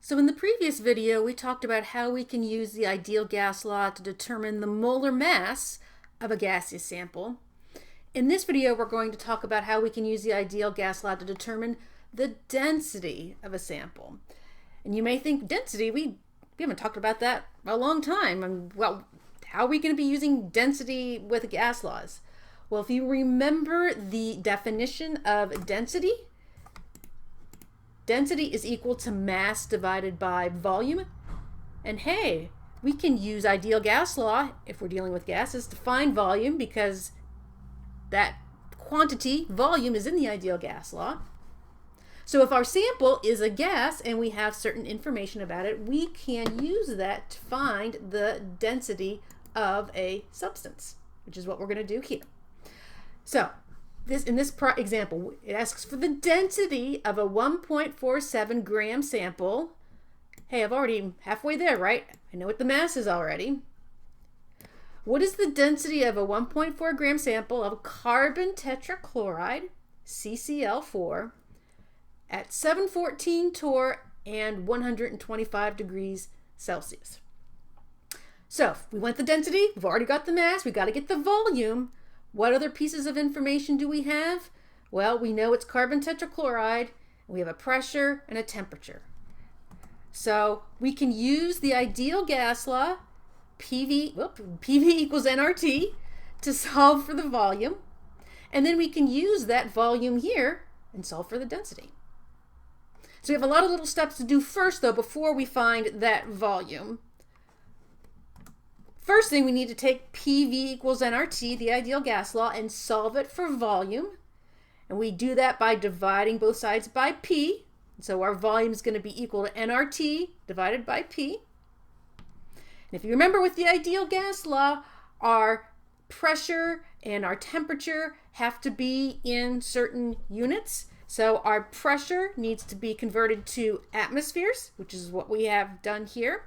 So in the previous video, we talked about how we can use the ideal gas law to determine the molar mass of a gaseous sample. In this video, we're going to talk about how we can use the ideal gas law to determine the density of a sample. And you may think, density, we haven't talked about that a long time. Well, how are we going to be using density with gas laws? Well, if you remember the definition of density, density is equal to mass divided by volume. And hey, we can use ideal gas law if we're dealing with gases to find volume, because that quantity, volume, is in the ideal gas law. So if our sample is a gas and we have certain information about it, we can use that to find the density of a substance, which is what we're going to do here. So in this example, it asks for the density of a 1.47 gram sample. Hey, I'm already halfway there, right? I know what the mass is already. What is the density of a 1.4 gram sample of carbon tetrachloride, CCl4, at 714 torr and 125 degrees Celsius? So if we want the density, we've already got the mass, we've got to get the volume. What other pieces of information do we have? Well, we know it's carbon tetrachloride, we have a pressure and a temperature. So we can use the ideal gas law, PV equals nRT, to solve for the volume. And then we can use that volume here and solve for the density. So we have a lot of little steps to do first, though, before we find that volume. First thing, we need to take PV equals nRT, the ideal gas law, and solve it for volume. And we do that by dividing both sides by P. So our volume is going to be equal to nRT divided by P. And if you remember with the ideal gas law, our pressure and our temperature have to be in certain units. So our pressure needs to be converted to atmospheres, which is what we have done here.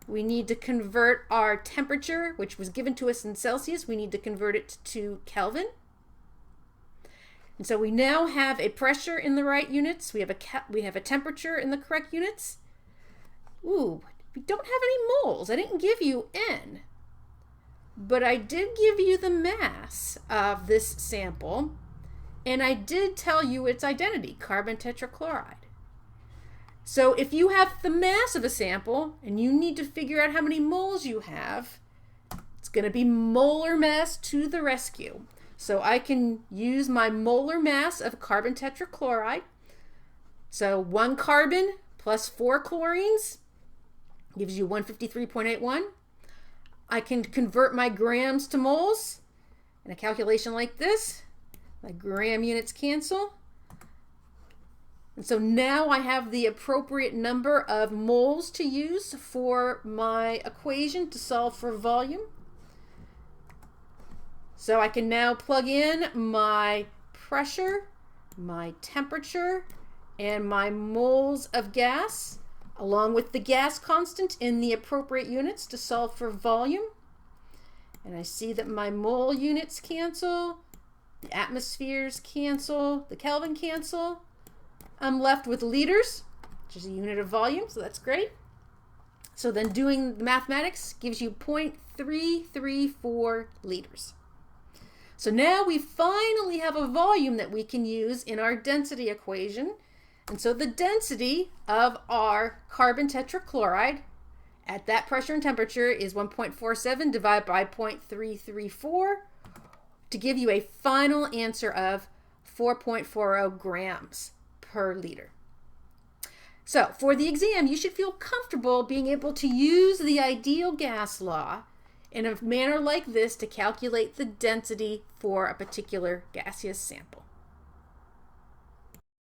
We need to convert our temperature, which was given to us in Celsius, we need to convert it to Kelvin. And so we now have a pressure in the right units. We have a temperature in the correct units. Ooh, we don't have any moles. I didn't give you N, but I did give you the mass of this sample, and I did tell you its identity, carbon tetrachloride. So if you have the mass of a sample and you need to figure out how many moles you have, it's going to be molar mass to the rescue. So I can use my molar mass of carbon tetrachloride. So 1 carbon plus 4 chlorines gives you 153.81. I can convert my grams to moles in a calculation like this. My gram units cancel. And so now I have the appropriate number of moles to use for my equation to solve for volume. So I can now plug in my pressure, my temperature, and my moles of gas, along with the gas constant in the appropriate units to solve for volume. And I see that my mole units cancel, the atmospheres cancel, the Kelvin cancel. I'm left with liters, which is a unit of volume, so that's great. So then doing the mathematics gives you 0.334 liters. So now we finally have a volume that we can use in our density equation. And so the density of our carbon tetrachloride at that pressure and temperature is 1.47 divided by 0.334 to give you a final answer of 4.40 grams per liter. So for the exam, you should feel comfortable being able to use the ideal gas law in a manner like this to calculate the density for a particular gaseous sample.